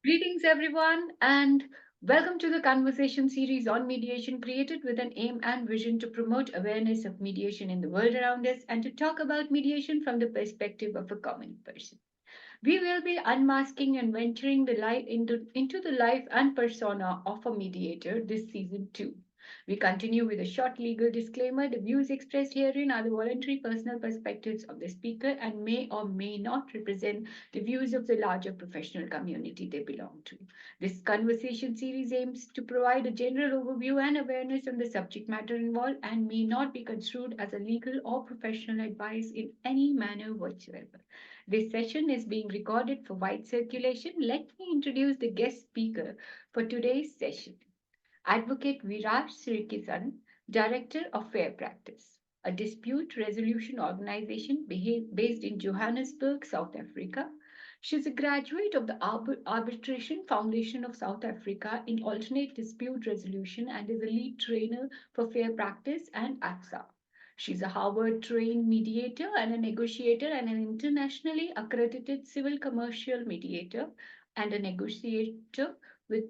Greetings, everyone, and welcome to the conversation series on mediation created with an aim and vision to promote awareness of mediation in the world around us and to talk about mediation from the perspective of a common person. We will be unmasking and venturing the light into the life and persona of a mediator this season too. We continue with a short legal disclaimer. The views expressed herein are the voluntary personal perspectives of the speaker and may or may not represent the views of the larger professional community they belong to. This conversation series aims to provide a general overview and awareness on the subject matter involved and may not be construed as a legal or professional advice in any manner whatsoever. This session is being recorded for wide circulation. Let me introduce the guest speaker for today's session. Advocate Veerash Srikison, Director of Fair Practice, a dispute resolution organization based in Johannesburg, South Africa. She is a graduate of the Arbitration Foundation of South Africa in alternate dispute resolution and is a lead trainer for fair practice and AXA. She's a Harvard trained mediator and a negotiator and an internationally accredited civil commercial mediator and a negotiator with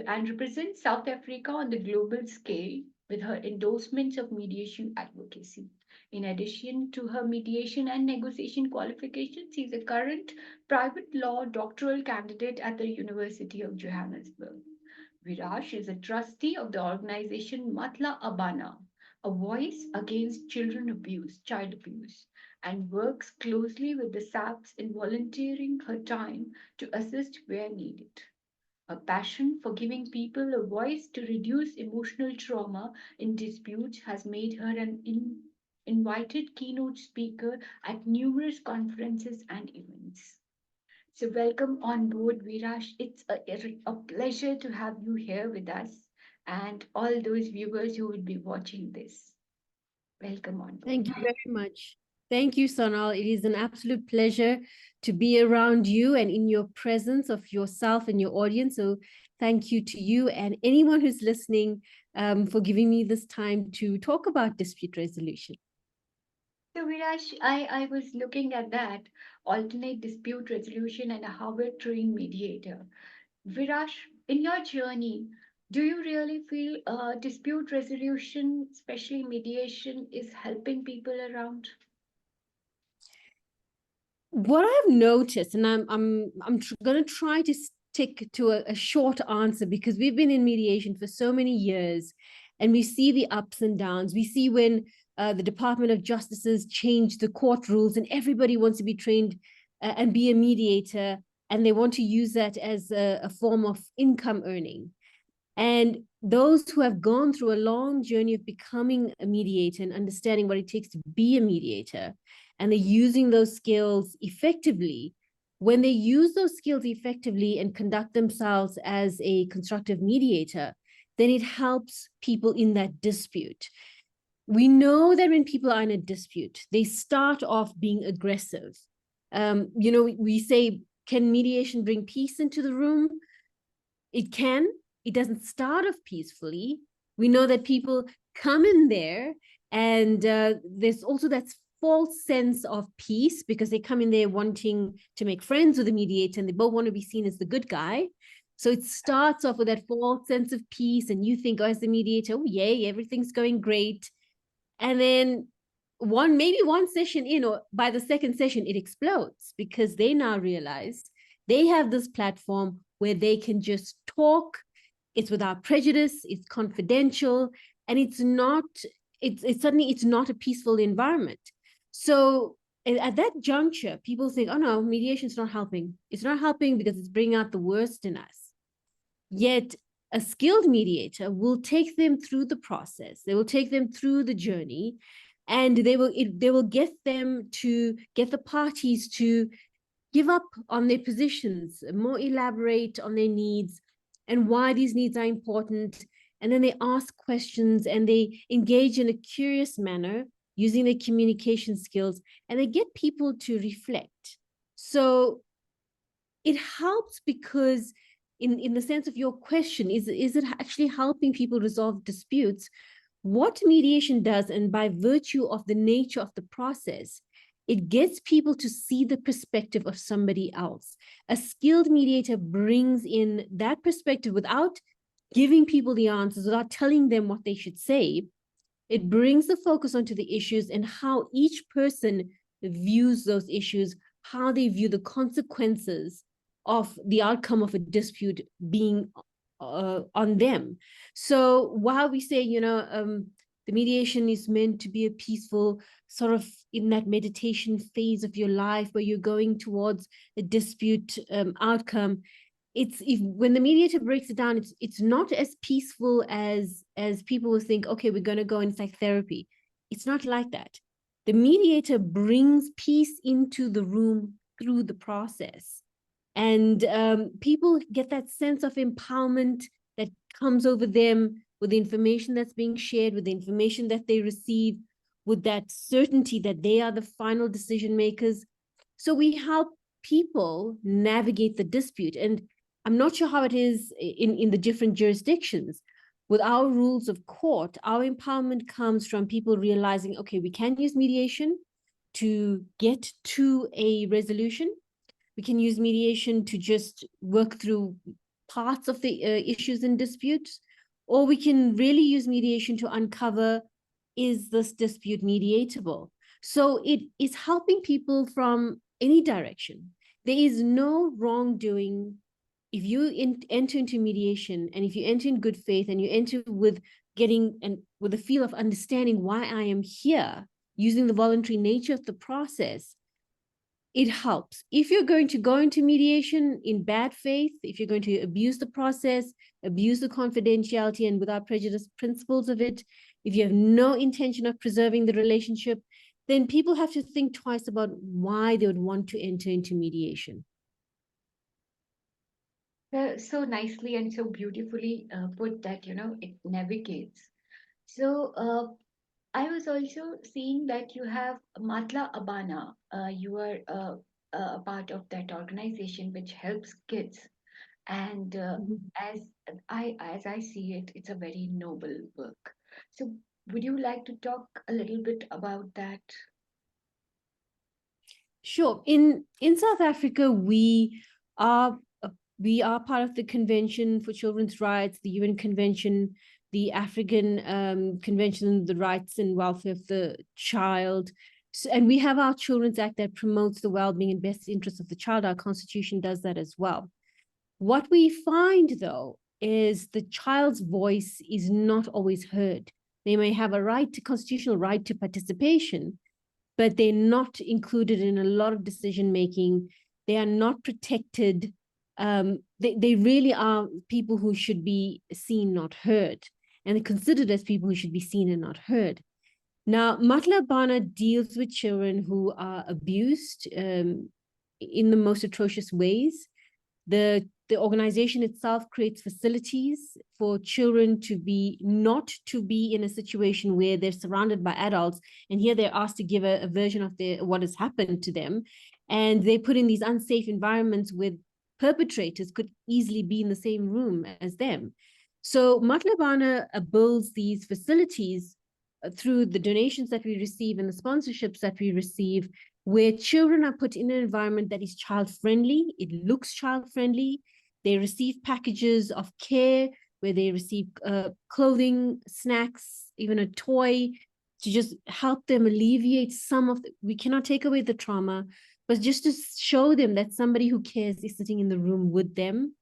and represents South Africa on the global scale with her endorsements of mediation advocacy. In addition to her mediation and negotiation qualifications, she is a current private law doctoral candidate at the University of Johannesburg. Veerash is a trustee of the organization Matla Abana, a voice against child abuse, and works closely with the SAPs in volunteering her time to assist where needed. A passion for giving people a voice to reduce emotional trauma in disputes has made her an invited keynote speaker at numerous conferences and events. So, welcome on board, Veerash. It's a pleasure to have you here with us and all those viewers who will be watching this. Welcome on board. Thank you very much. Thank you, Sonal. It is an absolute pleasure to be around you and in your presence of yourself and your audience. So thank you to you and anyone who's listening for giving me this time to talk about dispute resolution. So, Veerash, I was looking at that alternate dispute resolution and a Harvard trained mediator. Virash, in your journey, do you really feel dispute resolution, especially mediation, is helping people around? What I've noticed, and I'm going to try to stick to a short answer because we've been in mediation for so many years, and we see the ups and downs. We see when the Department of Justices change the court rules, and everybody wants to be trained and be a mediator, and they want to use that as a form of income earning. And those who have gone through a long journey of becoming a mediator and understanding what it takes to be a mediator, and they're using those skills effectively, when they use those skills effectively and conduct themselves as a constructive mediator, then it helps people in that dispute. We know that when people are in a dispute, they start off being aggressive. We say, can mediation bring peace into the room? It can. It doesn't start off peacefully. We know that people come in there and there's also that false sense of peace because they come in there wanting to make friends with the mediator and they both want to be seen as the good guy. So it starts off with that false sense of peace and you think, oh, as the mediator, oh, yay, everything's going great. And then maybe one session in, or by the second session, it explodes because they now realize they have this platform where they can just talk. It's without prejudice, it's confidential, and it's not a peaceful environment. So at that juncture, people think, oh no, mediation's not helping. It's not helping because it's bringing out the worst in us. Yet a skilled mediator will take them through the process. They will take them through the journey, and they will get the parties to give up on their positions, more elaborate on their needs and why these needs are important. And then they ask questions and they engage in a curious manner using their communication skills, and they get people to reflect. So it helps because in the sense of your question, is it actually helping people resolve disputes? What mediation does, and by virtue of the nature of the process, It gets people to see the perspective of somebody else. A skilled mediator brings in that perspective without giving people the answers, without telling them what they should say. It brings the focus onto the issues and how each person views those issues, how they view the consequences of the outcome of a dispute being on them. So while we say, the mediation is meant to be a peaceful sort of in that meditation phase of your life where you're going towards a dispute outcome, when the mediator breaks it down, it's not as peaceful as people will think, okay, we're going to go in psychotherapy. It's not like that. The mediator brings peace into the room through the process. And people get that sense of empowerment that comes over them with the information that's being shared, with the information that they receive, with that certainty that they are the final decision makers. So we help people navigate the dispute. And I'm not sure how it is in the different jurisdictions. With our rules of court, our empowerment comes from people realizing, okay, we can use mediation to get to a resolution. We can use mediation to just work through parts of the issues and disputes, or we can really use mediation to uncover, is this dispute mediatable? So it is helping people from any direction. There is no wrongdoing. If you enter into mediation, and if you enter in good faith, and you enter with with a feel of understanding why I am here, using the voluntary nature of the process, it helps. If you're going to go into mediation in bad faith, if you're going to abuse the process, abuse the confidentiality and without prejudice principles of it, if you have no intention of preserving the relationship, then people have to think twice about why they would want to enter into mediation. So nicely and so beautifully put that, it navigates. So I was also seeing that you have Matla Abana. You are a part of that organization which helps kids. And as I see it, it's a very noble work. So would you like to talk a little bit about that? Sure. In South Africa, we are part of the Convention for Children's Rights, the UN Convention, the African Convention on the Rights and Welfare of the Child. So, and we have our Children's Act that promotes the well-being and best interests of the child. Our Constitution does that as well. What we find, though, is the child's voice is not always heard. They may have a constitutional right to participation, but they're not included in a lot of decision making. They are not protected. They really are people who should be seen, not heard, and they're considered as people who should be seen and not heard. Now, Matla Bana deals with children who are abused in the most atrocious ways. The organization itself creates facilities for children not to be in a situation where they're surrounded by adults, and here they're asked to give a version of what has happened to them, and they put in these unsafe environments where perpetrators could easily be in the same room as them. So Matla Bana builds these facilities through the donations that we receive and the sponsorships that we receive, where children are put in an environment that is child-friendly, it looks child-friendly. They receive packages of care where they receive clothing, snacks, even a toy to just help them alleviate we cannot take away the trauma, but just to show them that somebody who cares is sitting in the room with them.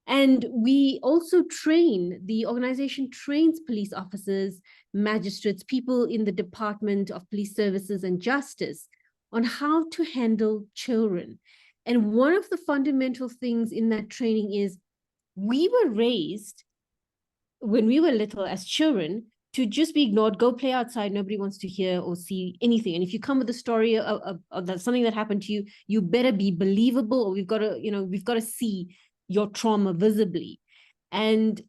And we also the organization trains police officers, magistrates, people in the Department of Police Services and Justice on how to handle children. And one of the fundamental things in that training is we were raised when we were little as children to just be ignored, go play outside, nobody wants to hear or see anything. And if you come with a story of something that happened to you, you better be believable, or we've got to see your trauma visibly. And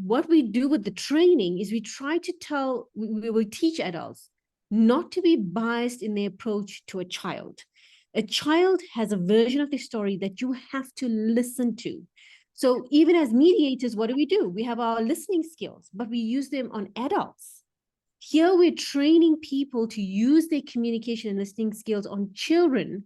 what we do with the training is we try to we teach adults not to be biased in their approach to a child. A child has a version of the story that you have to listen to. So even as mediators, what do? We have our listening skills, but we use them on adults. Here we're training people to use their communication and listening skills on children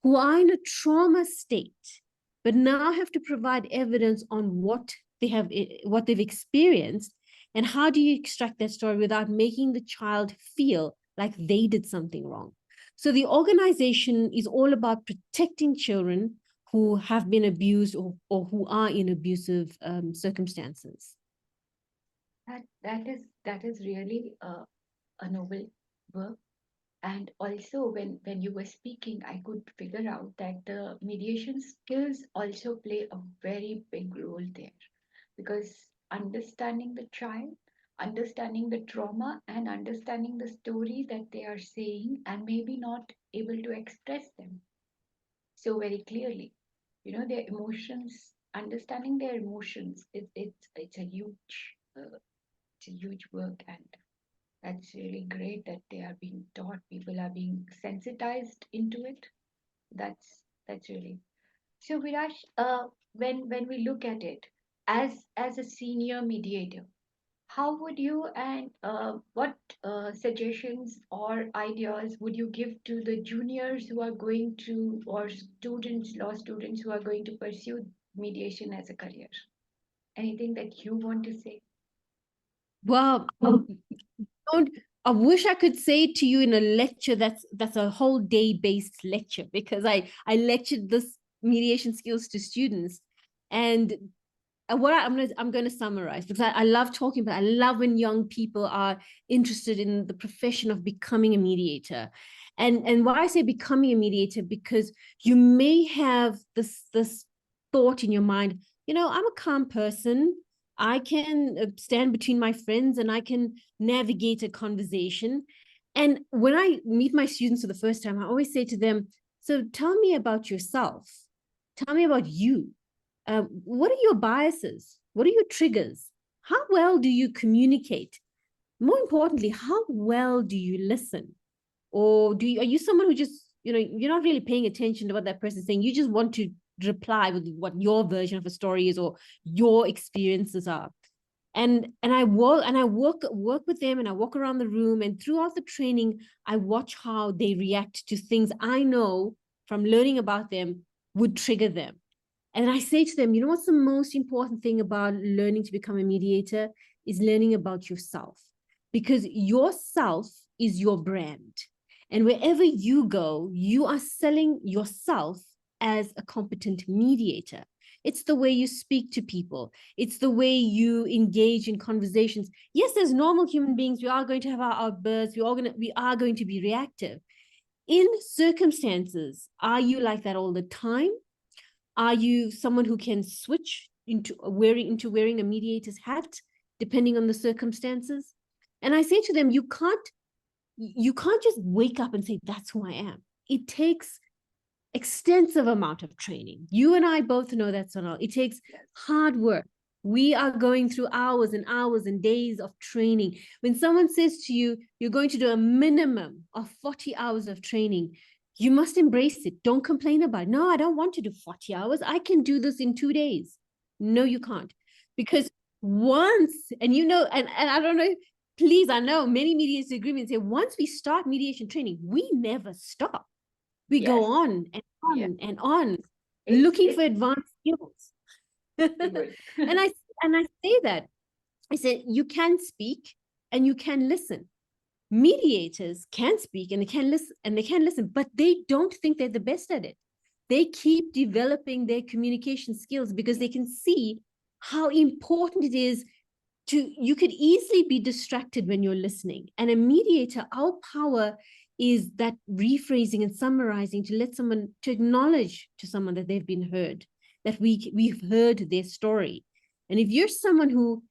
who are in a trauma state, but now have to provide evidence on what they've experienced, and how do you extract that story without making the child feel like they did something wrong. So the organization is all about protecting children who have been abused or who are in abusive circumstances. That is really a noble work. And also, when you were speaking, I could figure out that the mediation skills also play a very big role there, because understanding the child, understanding the trauma, and understanding the story that they are saying and maybe not able to express them so very clearly. Their emotions, understanding their emotions, it's a huge work, and that's really great that they are being taught. People are being sensitized into it. That's really so. Virash, when we look at it as a senior mediator, how would you and what suggestions or ideas would you give to the juniors who are going to, or students, law students who are going to pursue mediation as a career? Anything that you want to say? Well, I wish I could say it to you in a lecture that's a whole day based lecture, because I lectured this mediation skills to students, and I'm going to summarize, because I love talking, but I love when young people are interested in the profession of becoming a mediator. And why I say becoming a mediator, because you may have this thought in your mind, I'm a calm person. I can stand between my friends and I can navigate a conversation. And when I meet my students for the first time, I always say to them, so tell me about yourself. Tell me about you. What are your biases? What are your triggers? How well do you communicate? More importantly, how well do you listen? Or are you someone who just, you're not really paying attention to what that person's saying? You just want to reply with what your version of a story is or your experiences are. And I work with them, and I walk around the room, and throughout the training, I watch how they react to things I know from learning about them would trigger them. And I say to them, what's the most important thing about learning to become a mediator is learning about yourself, because yourself is your brand. And wherever you go, you are selling yourself as a competent mediator. It's the way you speak to people. It's the way you engage in conversations. Yes, as normal human beings, we are going to have our outbursts. We are going to be reactive. In circumstances, are you like that all the time? Are you someone who can switch into wearing a mediator's hat, depending on the circumstances? And I say to them, you can't just wake up and say, that's who I am. It takes extensive amount of training. You and I both know that's not all. It takes hard work. We are going through hours and hours and days of training. When someone says to you, you're going to do a minimum of 40 hours of training, you must embrace it. Don't complain about it. No, I don't want to do 40 hours. I can do this in 2 days. No, you can't. Because once, and and I don't know, please, I know many mediation agreements say once we start mediation training, we never stop. We go on and on and on, looking for advanced skills. and I say that. I said, you can speak and you can listen. Mediators can speak and they can listen, but they don't think they're the best at it. They keep developing their communication skills because they can see how important it is you could easily be distracted when you're listening. And a mediator, our power is that rephrasing and summarizing to acknowledge to someone that they've been heard, that we've heard their story. And if you're someone who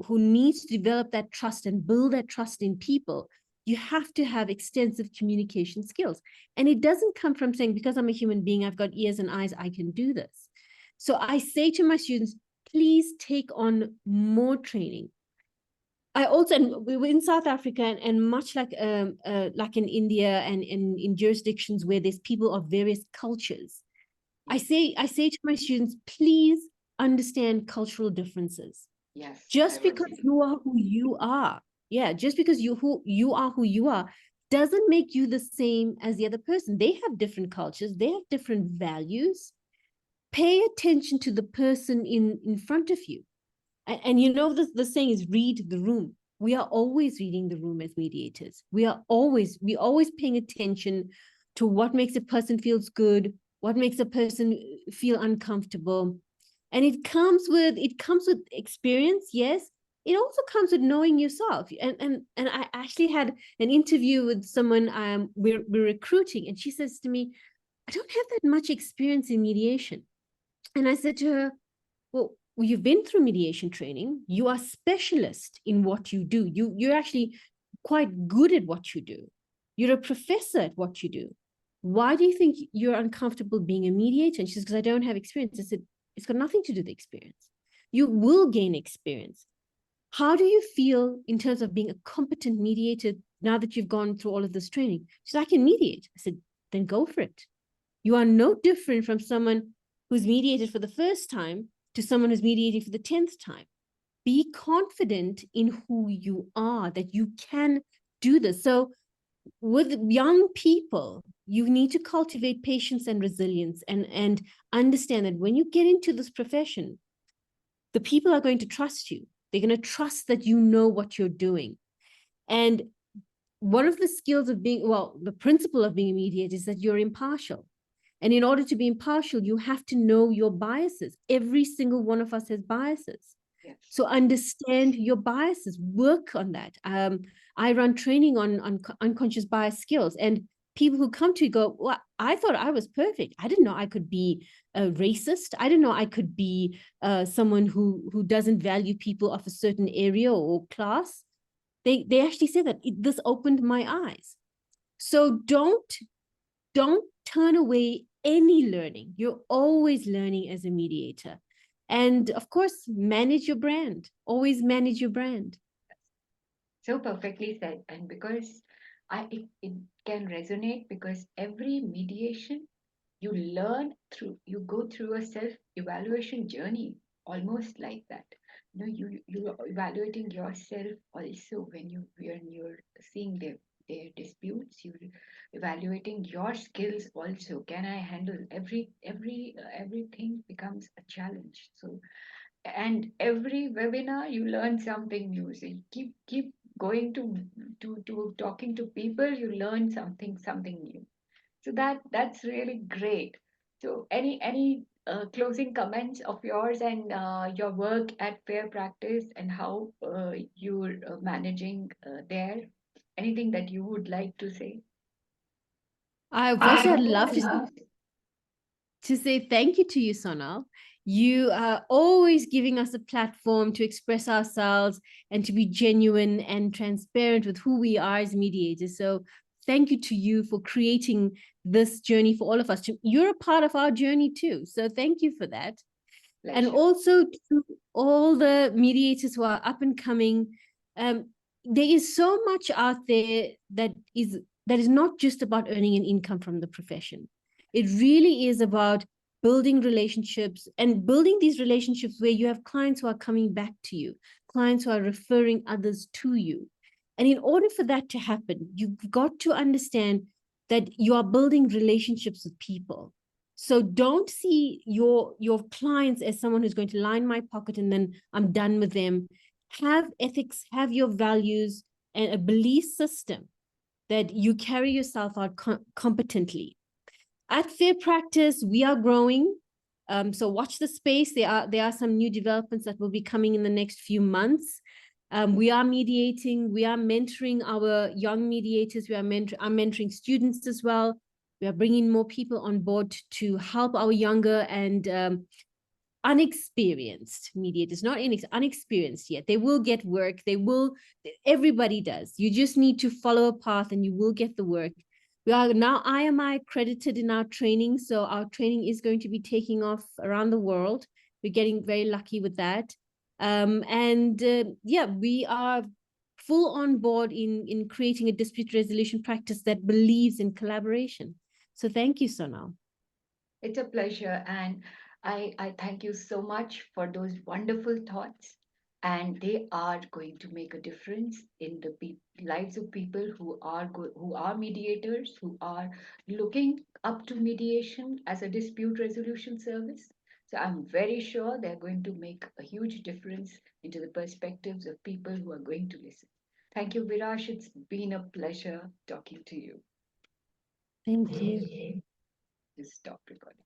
needs to develop that trust and build that trust in people, you have to have extensive communication skills. And it doesn't come from saying, because I'm a human being, I've got ears and eyes, I can do this. So I say to my students, please take on more training. I also, and we were in South Africa, and much like in India and in jurisdictions where there's people of various cultures, I say to my students, please understand cultural differences. Yes. Just because you are who you are Yeah, just because who you are doesn't make you the same as the other person. They have different cultures, they have different values. Pay attention to the person in front of you. And you know, the saying is read the room. We are always reading the room as mediators. We always paying attention to what makes a person feels good, what makes a person feel uncomfortable. And it comes with experience, yes. It also comes with knowing yourself. And I actually had an interview with someone we're recruiting, and she says to me, I don't have that much experience in mediation. And I said to her, well, you've been through mediation training. You are specialist in what you do. You're actually quite good at what you do. You're a professor at what you do. Why do you think you're uncomfortable being a mediator? And she says, because I don't have experience. I said, it's got nothing to do with experience. You will gain experience. How do you feel in terms of being a competent mediator now that you've gone through all of this training? She said, I can mediate. I said, then go for it. You are no different from someone who's mediated for the first time to someone who's mediating for the 10th time. Be confident in who you are, that you can do this. So with young people, you need to cultivate patience and resilience, and understand that when you get into this profession, the people are going to trust you. They're going to trust that you know what you're doing. And one of the skills of being, well, the principle of being a mediator is that you're impartial. And in order to be impartial, you have to know your biases. Every single one of us has biases. Yes. So understand your biases, work on that. I run training on unconscious bias skills, and people who come to you go, well, I thought I was perfect. I didn't know I could be a racist. I didn't know I could be someone who doesn't value people of a certain area or class. They actually say that this opened my eyes. So don't turn away any learning. You're always learning as a mediator. And of course, manage your brand. Always manage your brand. So perfectly said. And because it can resonate, because every mediation you learn through, you go through a self-evaluation journey, almost like that. You're evaluating yourself also when you're seeing their disputes. You're evaluating your skills also. Can I handle everything becomes a challenge. So, and every webinar you learn something new. So you keep going to talking to people, you learn something new. So that's really great. So any closing comments of yours, and your work at Fair Practice, and how you're managing there? Anything that you would like to say? Firstly, I'd love to say thank you to you, Sonal. You are always giving us a platform to express ourselves and to be genuine and transparent with who we are as mediators. So thank you to you for creating this journey for all of us. You're a part of our journey too. So thank you for that. And Pleasure. also to all the mediators who are up and coming, there is so much out there that is not just about earning an income from the profession. It really is about building relationships, and building these relationships where you have clients who are coming back to you, clients who are referring others to you. And in order for that to happen, you've got to understand that you are building relationships with people. So don't see your clients as someone who's going to line my pocket and then I'm done with them. Have ethics, have your values, and a belief system that you carry yourself out competently. At Fair Practice, we are growing. So watch the space. There are some new developments that will be coming in the next few months. We are mediating. We are mentoring our young mediators. I'm mentoring students as well. We are bringing more people on board to help our younger and unexperienced mediators, not unexperienced yet. They will get work. Everybody does. You just need to follow a path and you will get the work. We are now IMI accredited in our training. So our training is going to be taking off around the world. We're getting very lucky with that. Yeah, we are full on board in creating a dispute resolution practice that believes in collaboration. So thank you, Sonal. It's a pleasure, and I thank you so much for those wonderful thoughts. and they are going to make a difference in the lives of people who are mediators, who are looking up to mediation as a dispute resolution service. So I'm very sure they're going to make a huge difference into the perspectives of people who are going to listen. Thank you, Virash. It's been a pleasure talking to you. Thank you. Just stop recording.